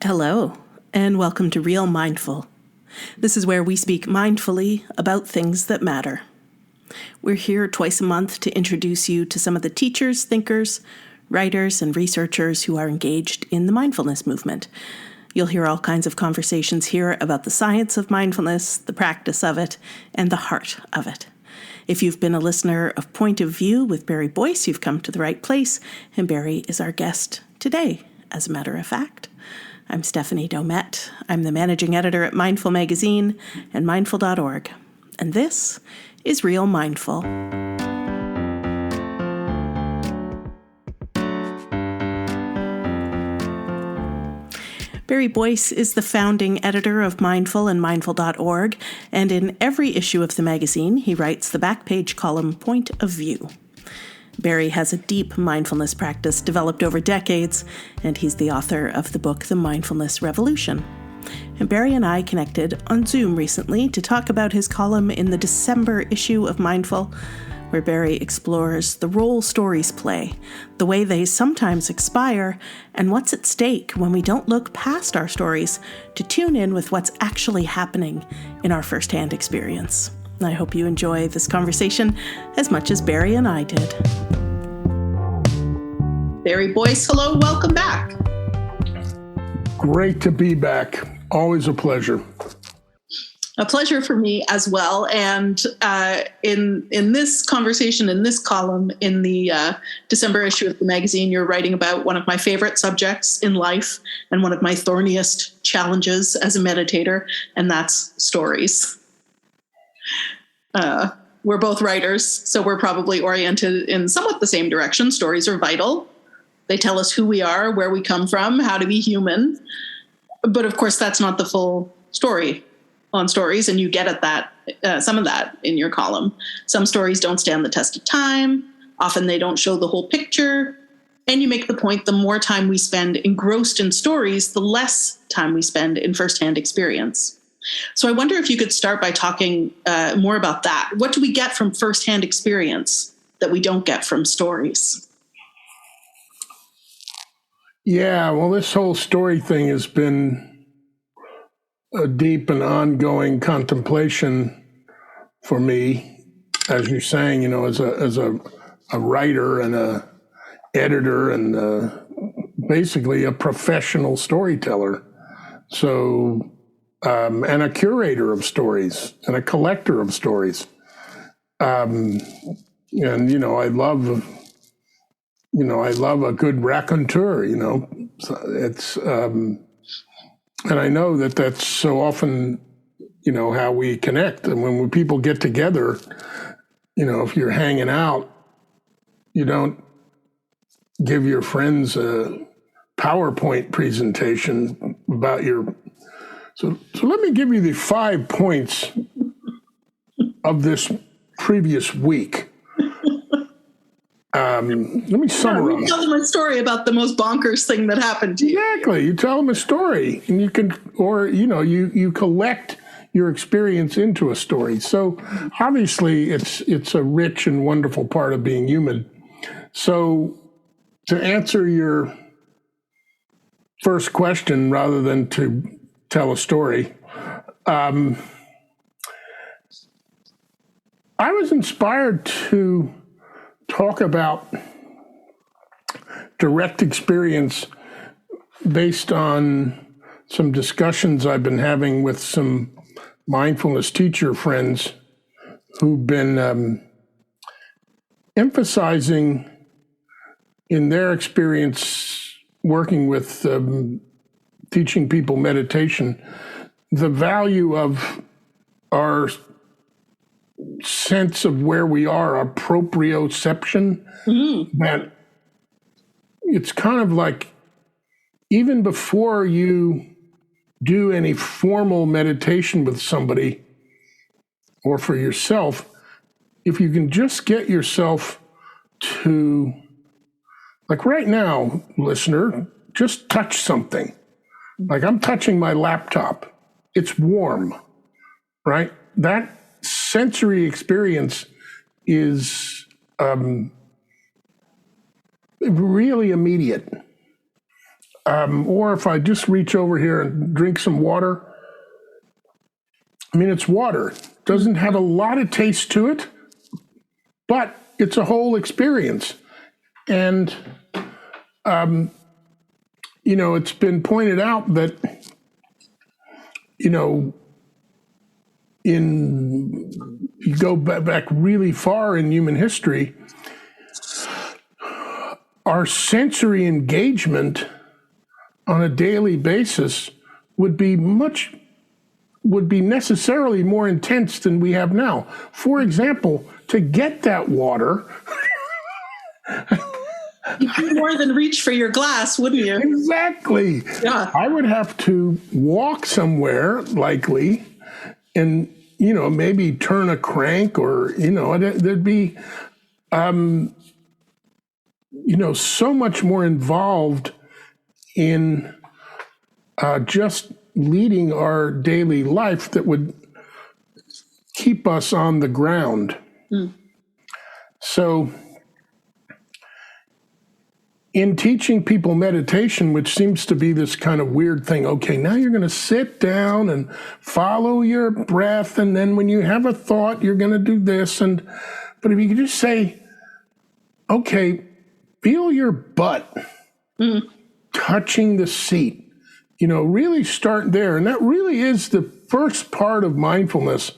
Hello, and welcome to Real Mindful. This is where we speak mindfully about things that matter. We're here twice a month to introduce you to some of the teachers, thinkers, writers, and researchers who are engaged in the mindfulness movement. You'll hear all kinds of conversations here about the science of mindfulness, the practice of it, and the heart of it. If you've been a listener of Point of View with Barry Boyce, you've come to the right place, and Barry is our guest today, as a matter of fact. I'm Stephanie Domet. I'm the managing editor at Mindful Magazine and mindful.org. And this is Real Mindful. Barry Boyce is the founding editor of Mindful and mindful.org, and in every issue of the magazine, he writes the back page column Point of View. Barry has a deep mindfulness practice developed over decades, and he's the author of the book, The Mindfulness Revolution. And Barry and I connected on Zoom recently to talk about his column in the December issue of Mindful, where Barry explores the role stories play, the way they sometimes expire, and what's at stake when we don't look past our stories to tune in with what's actually happening in our firsthand experience. I hope you enjoy this conversation as much as Barry and I did. Barry Boyce, hello, welcome back. Great to be back. Always a pleasure. A pleasure for me as well. And in this conversation, in this column, in the December issue of the magazine, you're writing about one of my favorite subjects in life and one of my thorniest challenges as a meditator, and that's stories. We're both writers, so we're probably oriented in somewhat the same direction. Stories are vital. They tell us who we are, where we come from, how to be human. But of course, that's not the full story on stories, and you get at that, some of that in your column. Some stories don't stand the test of time. Often they don't show the whole picture. And you make the point, the more time we spend engrossed in stories, the less time we spend in firsthand experience. So I wonder if you could start by talking more about that. What do we get from firsthand experience that we don't get from stories? Yeah, well, this whole story thing has been a deep and ongoing contemplation for me, as you're saying, as a writer and a editor and basically a professional storyteller. So, and a curator of stories and a collector of stories. And, I love a good raconteur, So it's, and I know that that's so often, how we connect. And when people get together, if you're hanging out, you don't give your friends a PowerPoint presentation about your. So let me give you the 5 points of this previous week. Let me summarize. You tell them a story about the most bonkers thing that happened to you. Exactly. You tell them a story, and you can, or you collect your experience into a story. So obviously, it's a rich and wonderful part of being human. So to answer your first question, rather than to tell a story, I was inspired to talk about direct experience based on some discussions I've been having with some mindfulness teacher friends who've been emphasizing in their experience working with teaching people meditation, the value of our sense of where we are, our proprioception, that it's kind of like even before you do any formal meditation with somebody or for yourself, if you can just get yourself to, like right now, listener, just touch something. Like I'm touching my laptop. It's warm, right? That sensory experience is really immediate. or if I just reach over here and drink some water, I mean, it's water. It doesn't have a lot of taste to it, but it's a whole experience. And, it's been pointed out that, you go back really far in human history, our sensory engagement on a daily basis would be necessarily more intense than we have now. For example, to get that water, you'd do more than reach for your glass, wouldn't you? Exactly. Yeah. I would have to walk somewhere, likely, and, maybe turn a crank, or, there'd be, so much more involved in just leading our daily life that would keep us on the ground. So, in teaching people meditation, which seems to be this kind of weird thing, okay, now you're going to sit down and follow your breath, and then when you have a thought, you're going to do this. But if you could just say, okay, feel your butt touching the seat, really start there. And that really is the first part of mindfulness.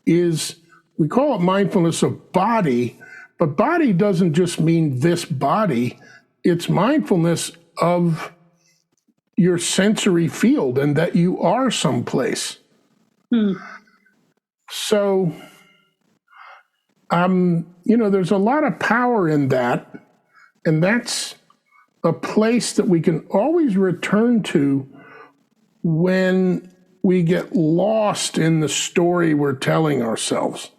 We call it mindfulness of body, but body doesn't just mean this body. It's mindfulness of your sensory field and that you are someplace. So, there's a lot of power in that, and that's a place that we can always return to when we get lost in the story we're telling ourselves.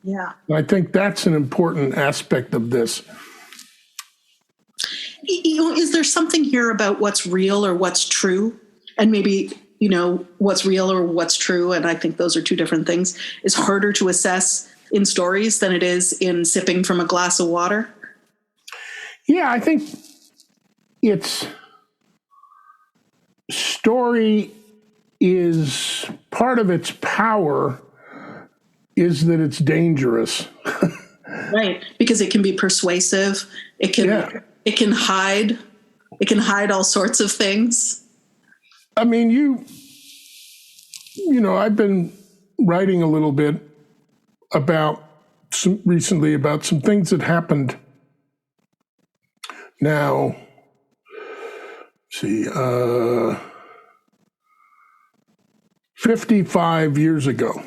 Yeah. I think that's an important aspect of this. Is there something here about what's real or what's true? And maybe, what's real or what's true, and I think those are two different things, is harder to assess in stories than it is in sipping from a glass of water? Yeah, I think story is part of its power is that it's dangerous. Right, because it can be persuasive. It can hide all sorts of things. I mean, I've been writing a little bit recently about some things that happened now, 55 years ago.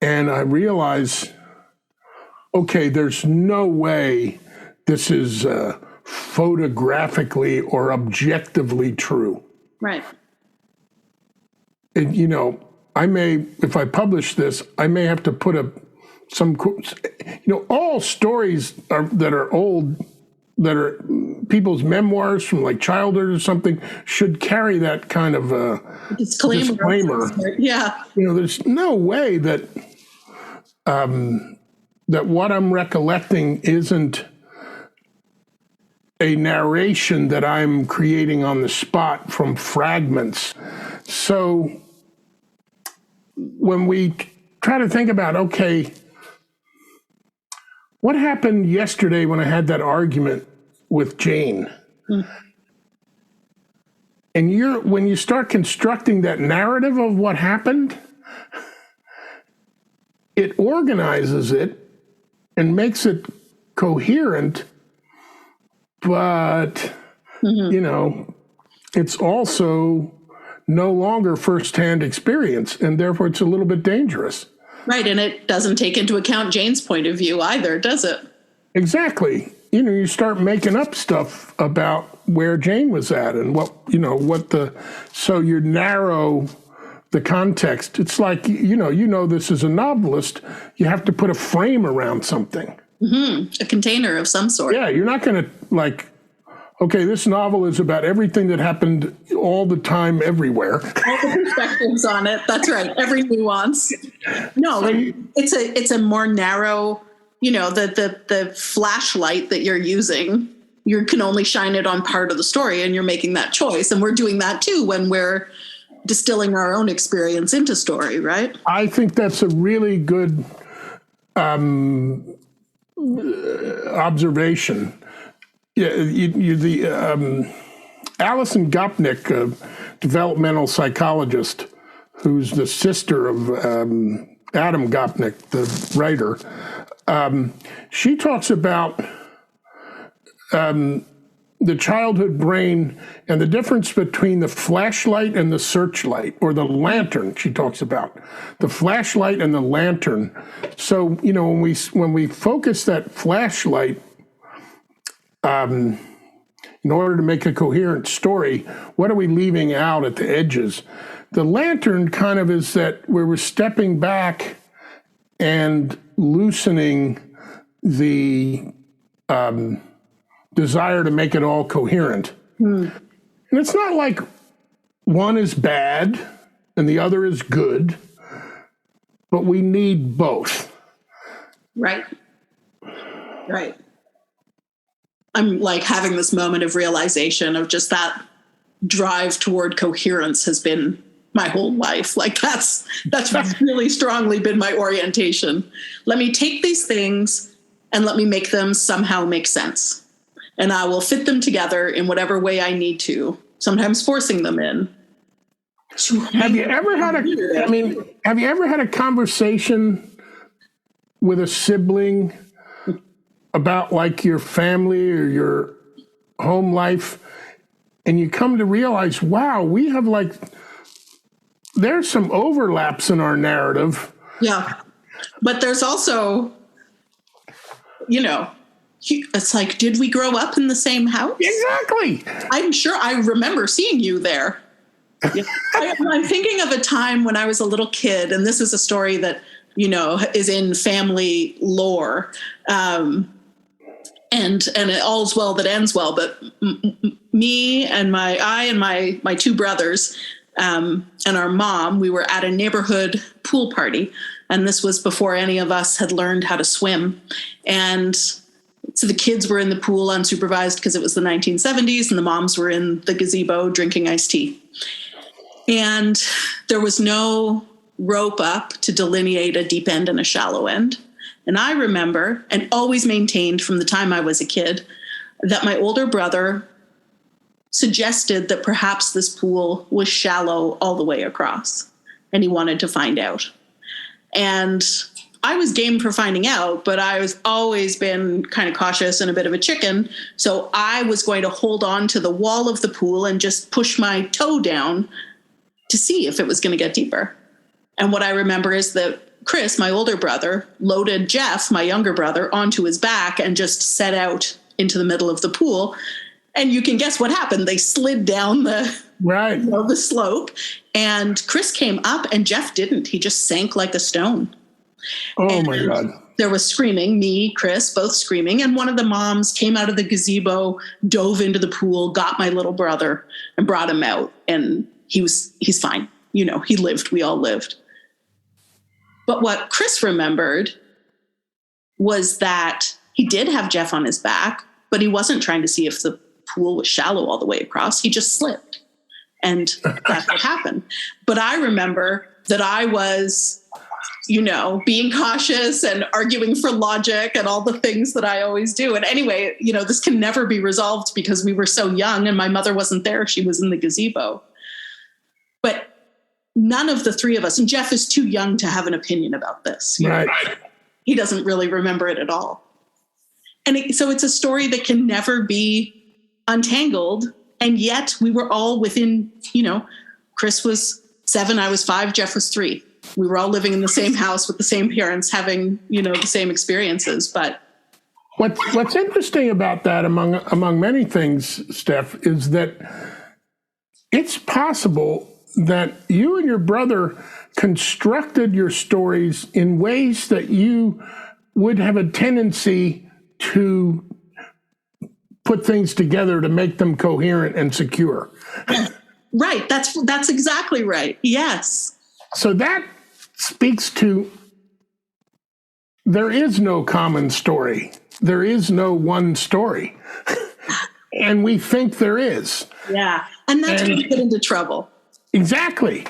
And I realize, okay, there's no way this is photographically or objectively true. Right. And, if I publish this, I may have to put some quotes. All stories that are old, that are people's memoirs from like childhood or something, should carry that kind of disclaimer. Yeah. There's no way that that what I'm recollecting isn't a narration that I'm creating on the spot from fragments. So when we try to think about, okay, what happened yesterday when I had that argument with Jane? And when you start constructing that narrative of what happened, it organizes it and makes it coherent, but, it's also no longer firsthand experience, and therefore it's a little bit dangerous. Right, and it doesn't take into account Jane's point of view either, does it? Exactly. You start making up stuff about where Jane was at and so you narrow the context. It's like, this is a novelist, you have to put a frame around something. A container of some sort. Yeah, you're not going to okay, this novel is about everything that happened all the time, everywhere. All the perspectives on it. That's right. Every nuance. No, it's a more narrow, the flashlight that you're using you can only shine it on part of the story, and you're making that choice. And we're doing that too when we're distilling our own experience into story, right? I think that's a really good observation. Yeah, Alison Gopnik, a developmental psychologist, who's the sister of Adam Gopnik, the writer, she talks about the childhood brain and the difference between the flashlight and the searchlight, or the lantern. She talks about the flashlight and the lantern. So, when we focus that flashlight in order to make a coherent story, what are we leaving out at the edges? The lantern kind of is that where we're stepping back and loosening the desire to make it all coherent. And it's not like one is bad and the other is good, but we need both. Right. Right. I'm like having this moment of realization of just that drive toward coherence has been my whole life. Like that's really strongly been my orientation. Let me take these things and let me make them somehow make sense. And I will fit them together in whatever way I need to, sometimes forcing them in. Have you ever had a conversation with a sibling about like your family or your home life, and you come to realize, wow, we have there's some overlaps in our narrative. Yeah. But there's also, it's like, did we grow up in the same house? Exactly. I'm sure I remember seeing you there. Yeah. I'm thinking of a time when I was a little kid, and this is a story that, is in family lore. And all's well that ends well. But me and my two brothers and our mom, we were at a neighborhood pool party. And this was before any of us had learned how to swim. And so the kids were in the pool unsupervised because it was the 1970s, and the moms were in the gazebo drinking iced tea. And there was no rope up to delineate a deep end and a shallow end. And I remember, and always maintained from the time I was a kid, that my older brother suggested that perhaps this pool was shallow all the way across, and he wanted to find out. And I was game for finding out, but I was always been kind of cautious and a bit of a chicken. So I was going to hold on to the wall of the pool and just push my toe down to see if it was going to get deeper. And what I remember is that Chris, my older brother, loaded Jeff, my younger brother, onto his back and just set out into the middle of the pool. And you can guess what happened. They slid down the slope, and Chris came up and Jeff didn't. He just sank like a stone. Oh, my God. There was screaming, me, Chris, both screaming. And one of the moms came out of the gazebo, dove into the pool, got my little brother and brought him out. And he's fine. He lived. We all lived. But what Chris remembered was that he did have Jeff on his back, but he wasn't trying to see if the pool was shallow all the way across. He just slipped. And that's what happened. But I remember that I was, being cautious and arguing for logic and all the things that I always do. And anyway, this can never be resolved because we were so young and my mother wasn't there. She was in the gazebo. But none of the three of us, and Jeff is too young to have an opinion about this. Right. He doesn't really remember it at all. And so it's a story that can never be untangled. And yet we were all within, Chris was 7, I was 5, Jeff was 3. We were all living in the same house with the same parents, having, the same experiences. But what's interesting about that, among many things, Steph, is that it's possible that you and your brother constructed your stories in ways that you would have a tendency to put things together to make them coherent and secure. Right. That's exactly right. Yes. So that speaks to there is no common story. There is no one story. And we think there is. Yeah. And that's when you get into trouble. Exactly.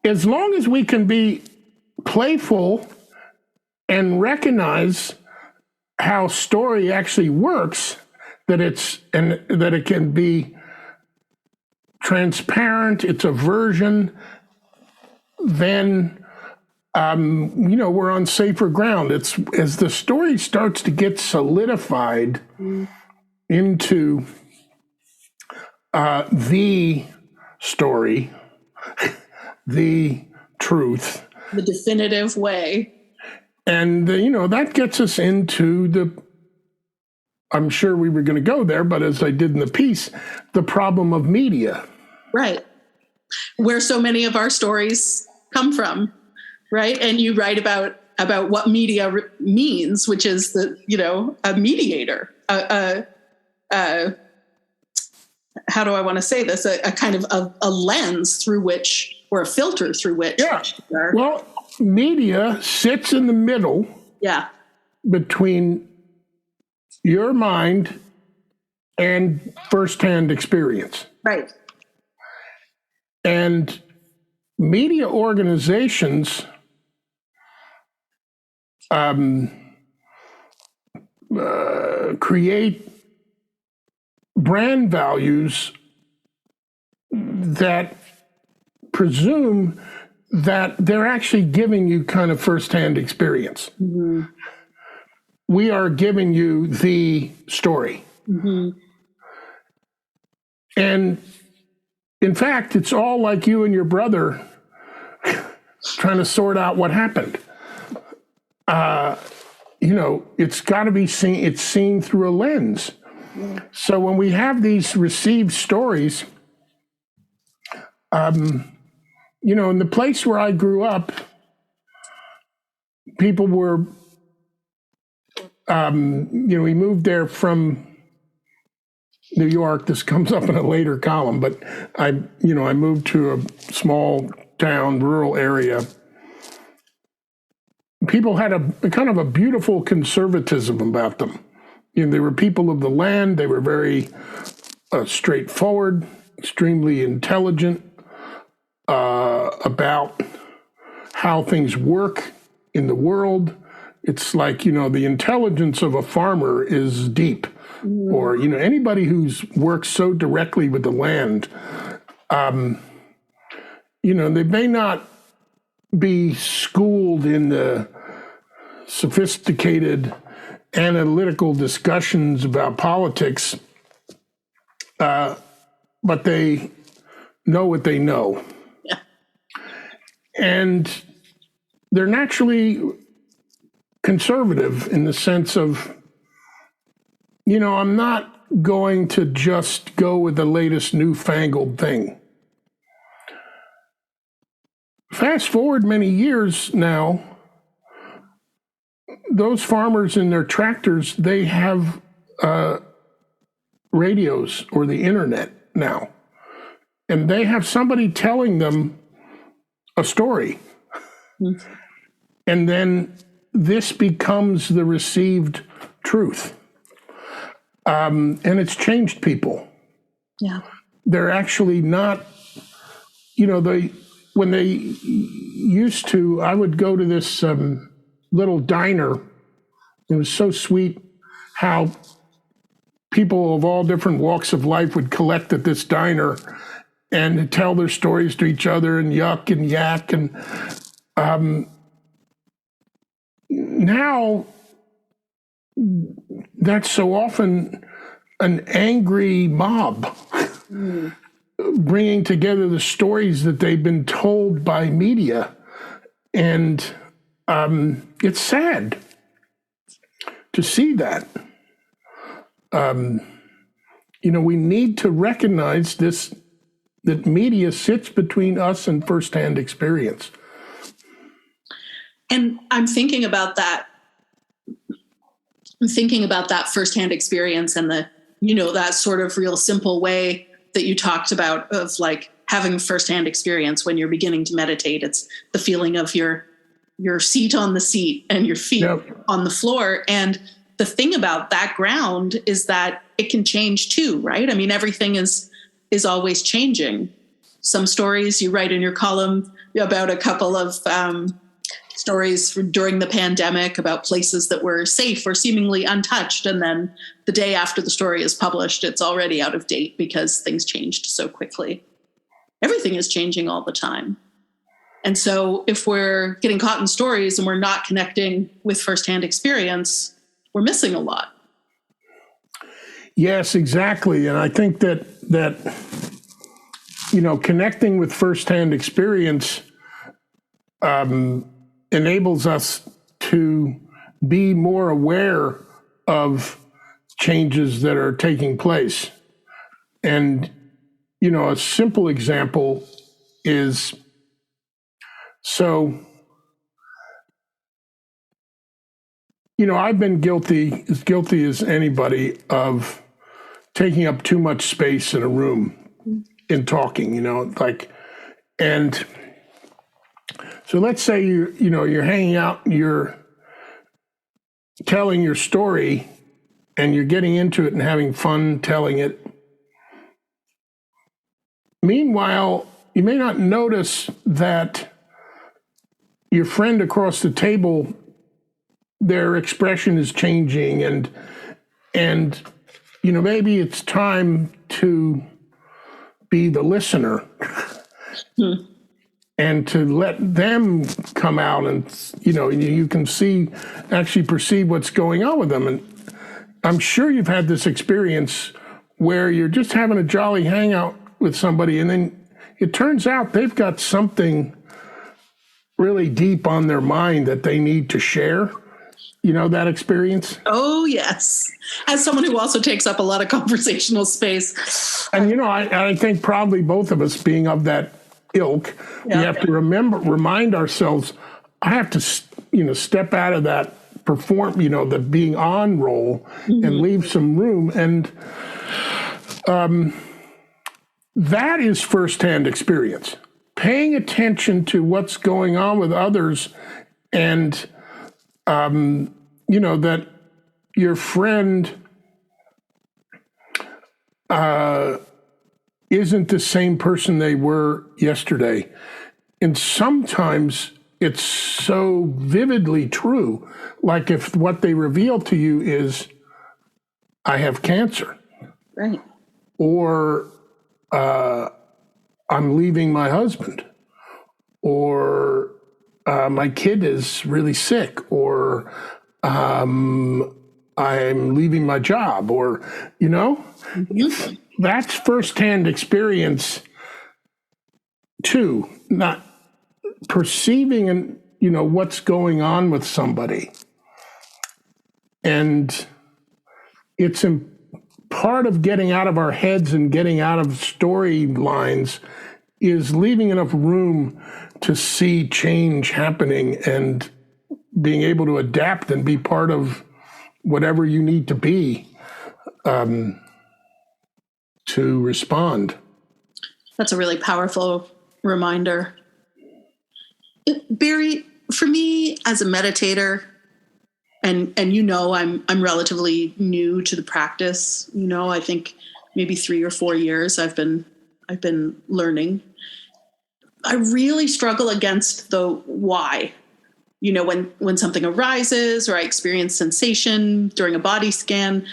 As long as we can be playful and recognize how story actually works, that it can be transparent, it's a version, then we're on safer ground. It's as the story starts to get solidified into the story, the truth, the definitive way. And, that gets us into I'm sure we were going to go there, but as I did in the piece, the problem of media. Right. Where so many of our stories come from, right? And you write about what media means, which is a mediator, how do I want to say this? A kind of a lens through which, or a filter through which. Yeah. Well, media sits in the middle. Yeah. Between your mind and firsthand experience. Right. And media organizations create brand values that presume that they're actually giving you kind of firsthand experience. Mm-hmm. We are giving you the story. Mm-hmm. And in fact, it's all like you and your brother trying to sort out what happened. It's got to be seen, it's seen through a lens. Yeah. So when we have these received stories, in the place where I grew up, people were, we moved there from New York. This comes up in a later column, but I moved to a small town, rural area. People had a kind of a beautiful conservatism about them. They were people of the land. They were very straightforward, extremely intelligent about how things work in the world. It's like, the intelligence of a farmer is deep. Mm. Or, anybody who's worked so directly with the land, they may not be schooled in the sophisticated analytical discussions about politics, but they know what they know. Yeah. And they're naturally conservative in the sense of, I'm not going to just go with the latest newfangled thing. Fast forward many years now, those farmers in their tractors, they have radios or the internet now. And they have somebody telling them a story. Mm-hmm. And then this becomes the received truth. And it's changed people. Yeah. They're actually not, when they used to, I would go to this little diner. It was so sweet how people of all different walks of life would collect at this diner and tell their stories to each other and yuck and yak. And now that's so often an angry mob bringing together the stories that they've been told by media. And it's sad to see that. We need to recognize this, that media sits between us and firsthand experience. And I'm thinking about that. I'm thinking about that firsthand experience and that sort of real simple way that you talked about of like having firsthand experience when you're beginning to meditate. It's the feeling of your seat on the seat and your feet on the floor. And the thing about that ground is that it can change too, right? I mean, everything is always changing. Some stories you write in your column about a couple of stories during the pandemic about places that were safe or seemingly untouched. And then the day after the story is published, it's already out of date because things changed so quickly. Everything is changing all the time. And so if we're getting caught in stories and we're not connecting with firsthand experience, we're missing a lot. Yes, exactly. And I think that connecting with firsthand experience enables us to be more aware of changes that are taking place. And, a simple example is, I've been as guilty as anybody of taking up too much space in a room in talking, and so let's say you're hanging out, you're telling your story and you're getting into it and having fun telling it. Meanwhile, you may not notice that your friend across the table, their expression is changing, and maybe it's time to be the listener and to let them come out, and you can actually perceive what's going on with them. And I'm sure you've had this experience where you're just having a jolly hangout with somebody, and then it turns out they've got something really deep on their mind that they need to share. That experience? Oh, yes. As someone who also takes up a lot of conversational space. And, I think probably both of us being of that ilk, we have to remind ourselves, I have to, step out of that the being on role and leave some room. And that is firsthand experience. Paying attention to what's going on with others, and that your friend isn't the same person they were yesterday. And sometimes it's so vividly true. Like if what they reveal to you is, I have cancer. Right. Or I'm leaving my husband. Or my kid is really sick. Or I'm leaving my job. Or, that's firsthand experience too, not perceiving and what's going on with somebody. And it's part of getting out of our heads and getting out of storylines is leaving enough room to see change happening and being able to adapt and be part of whatever you need to be to respond. That's a really powerful reminder. Barry, for me as a meditator, and I'm relatively new to the practice. I think maybe 3 or 4 years I've been learning. I really struggle against the why. When something arises or I experience sensation during a body scan,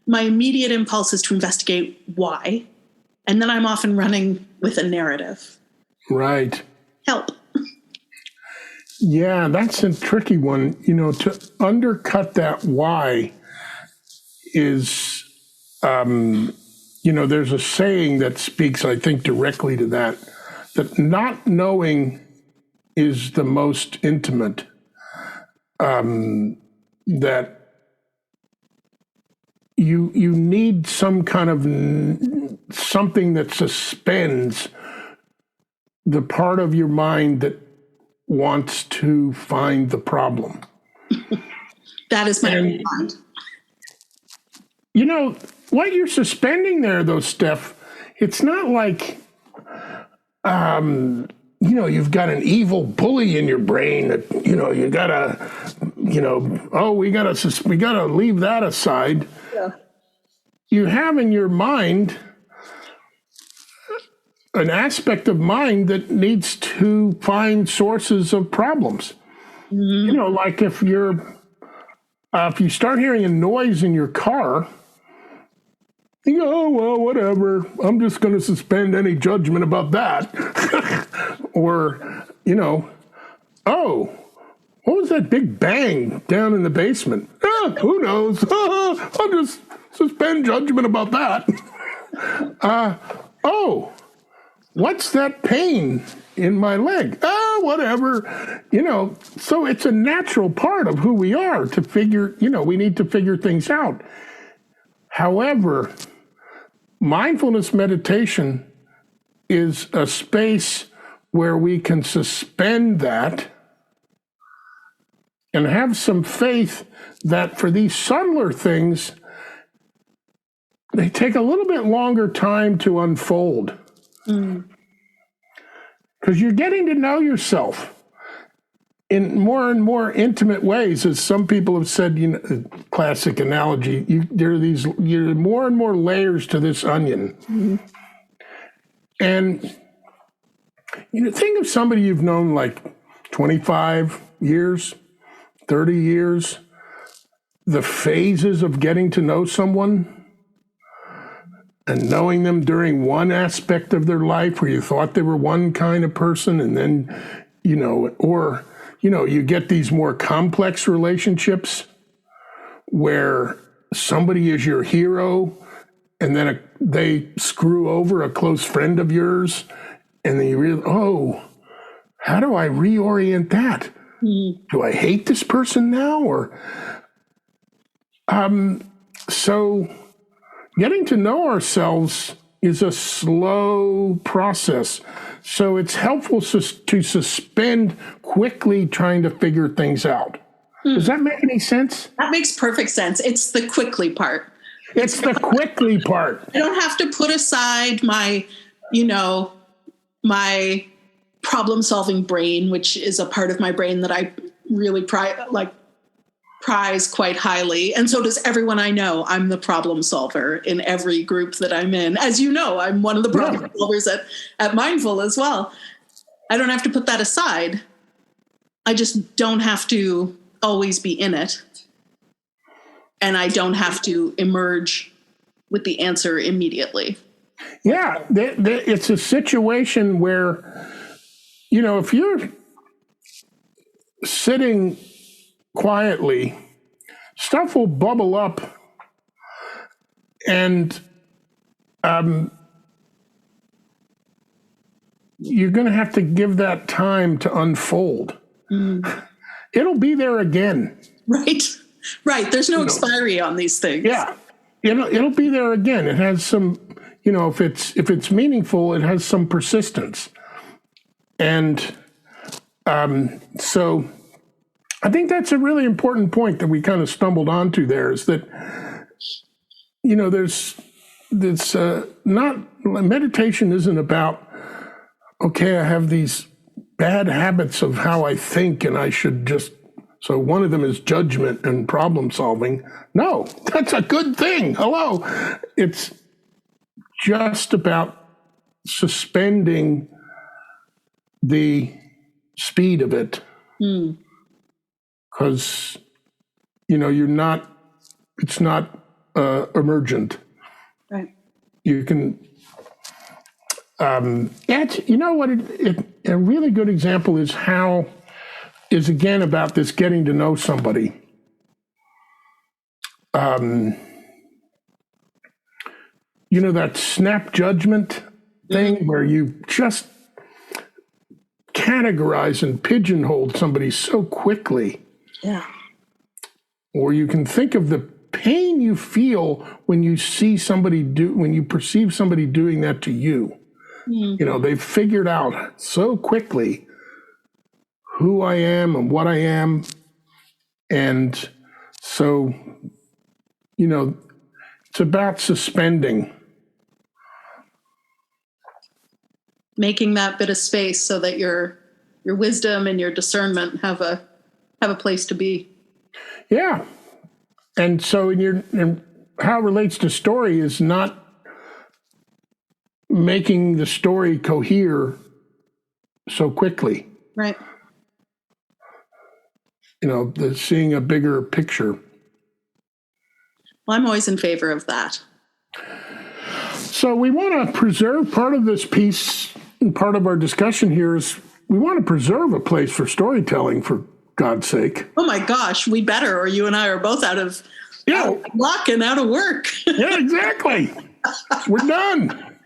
my immediate impulse is to investigate why. And then I'm often running with a narrative. Right. Help. Yeah, that's a tricky one. To undercut that why is, there's a saying that speaks, I think, directly to that not knowing is the most intimate. That you need some kind of something that suspends the part of your mind that wants to find the problem. That is my mind. What you're suspending there, though, Steph, it's not like, you've got an evil bully in your brain that, you gotta, we gotta leave that aside. Yeah. you have in your mind an aspect of mind that needs to find sources of problems. You know, like if you start hearing a noise in your car, you go, oh, well, whatever. I'm just going to suspend any judgment about that. Or, you know, oh, what was that big bang down in the basement? Who knows? I'll just suspend judgment about that. Oh, what's that pain in my leg? Whatever. You know, so it's a natural part of who we are to figure, you know, we need to figure things out. However, mindfulness meditation is a space where we can suspend that and have some faith that for these subtler things, they take a little bit longer time to unfold. Because you're getting to know yourself in more and more intimate ways, as some people have said, you know, classic analogy, there are more and more layers to this onion. And, you know, think of somebody you've known like 25 years, 30 years, the phases of getting to know someone and knowing them during one aspect of their life where you thought they were one kind of person, and then, you know, or, you know, you get these more complex relationships where somebody is your hero and then they screw over a close friend of yours, and then you realize, oh, how do I reorient that? Do I hate this person now? Or, so getting to know ourselves is a slow process. So it's helpful to suspend quickly trying to figure things out. Does that make any sense? That makes perfect sense. It's the quickly part. It's the quickly part. I don't have to put aside my, you know, my problem-solving brain, which is a part of my brain that I really prize quite highly. And so does everyone I know. I'm the problem solver in every group that I'm in. As you know, I'm one of the problem solvers at Mindful as well. I don't have to put that aside. I just don't have to always be in it. And I don't have to emerge with the answer immediately. Yeah, it's a situation where, you know, if you're sitting quietly, stuff will bubble up, and you're going to have to give that time to unfold. It'll be there again. Right. There's no expiry on these things. Yeah, it'll be there again. It has some, you know, if it's meaningful, it has some persistence, and so I think that's a really important point that we kind of stumbled onto there, is that, you know, there's not, meditation isn't about, okay, I have these bad habits of how I think and I should just, so one of them is judgment and problem solving. No, that's a good thing. Hello. It's just about suspending the speed of it. Because, you know, it's not emergent. Right. You can, you know what, a really good example is again about this getting to know somebody. You know, that snap judgment thing where you just categorize and pigeonhole somebody so quickly. Yeah. Or you can think of the pain you feel when you when you perceive somebody doing that to you. You know, they've figured out so quickly who I am and what I am. And so, you know, it's about suspending. Making that bit of space so that your wisdom and your discernment have a place to be. Yeah. And so how it relates to story is not making the story cohere so quickly. Right. Seeing a bigger picture. Well, I'm always in favor of that. So we want to preserve part of this piece, and part of our discussion here is we want to preserve a place for storytelling, for God's sake. Oh my gosh, we better, or you and I are both out of luck and out of work. Yeah, exactly. We're done.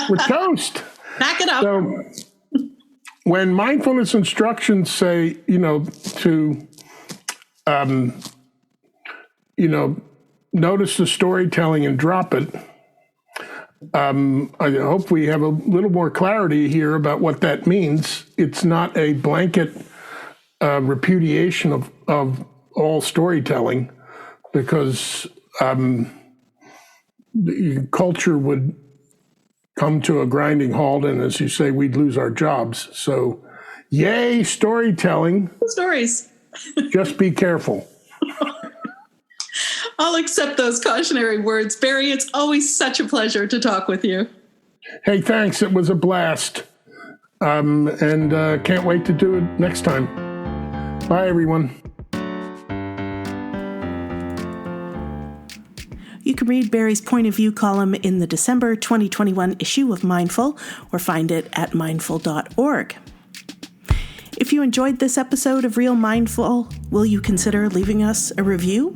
We're toast. Back it up. So when mindfulness instructions say, to, notice the storytelling and drop it, I hope we have a little more clarity here about what that means. It's not a blanket repudiation of all storytelling, because the culture would come to a grinding halt, and as you say, we'd lose our jobs. So, yay, storytelling. Stories. Just be careful. I'll accept those cautionary words. Barry, it's always such a pleasure to talk with you. Hey, thanks. It was a blast. And can't wait to do it next time. Bye, everyone. You can read Barry's point of view column in the December 2021 issue of Mindful, or find it at mindful.org. If you enjoyed this episode of Real Mindful, will you consider leaving us a review?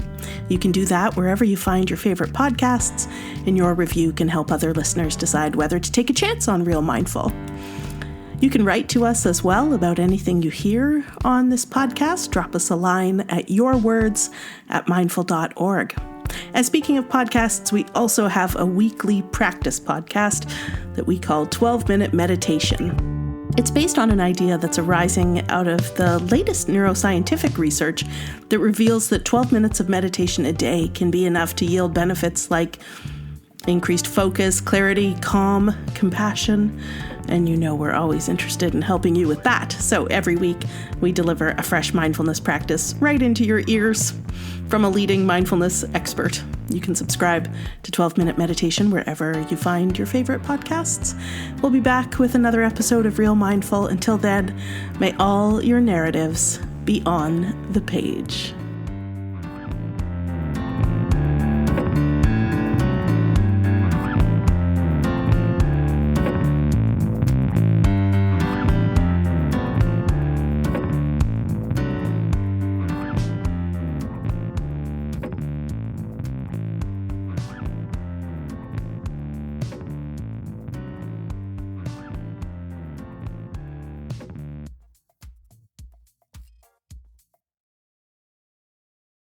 You can do that wherever you find your favorite podcasts, and your review can help other listeners decide whether to take a chance on Real Mindful. You can write to us as well about anything you hear on this podcast. Drop us a line at yourwords@mindful.org. And speaking of podcasts, we also have a weekly practice podcast that we call 12-Minute Meditation. It's based on an idea that's arising out of the latest neuroscientific research that reveals that 12 minutes of meditation a day can be enough to yield benefits like increased focus, clarity, calm, compassion, and we're always interested in helping you with that. So every week we deliver a fresh mindfulness practice right into your ears from a leading mindfulness expert. You can subscribe to 12-Minute Meditation wherever you find your favorite podcasts. We'll be back with another episode of Real Mindful. Until then, may all your narratives be on the page.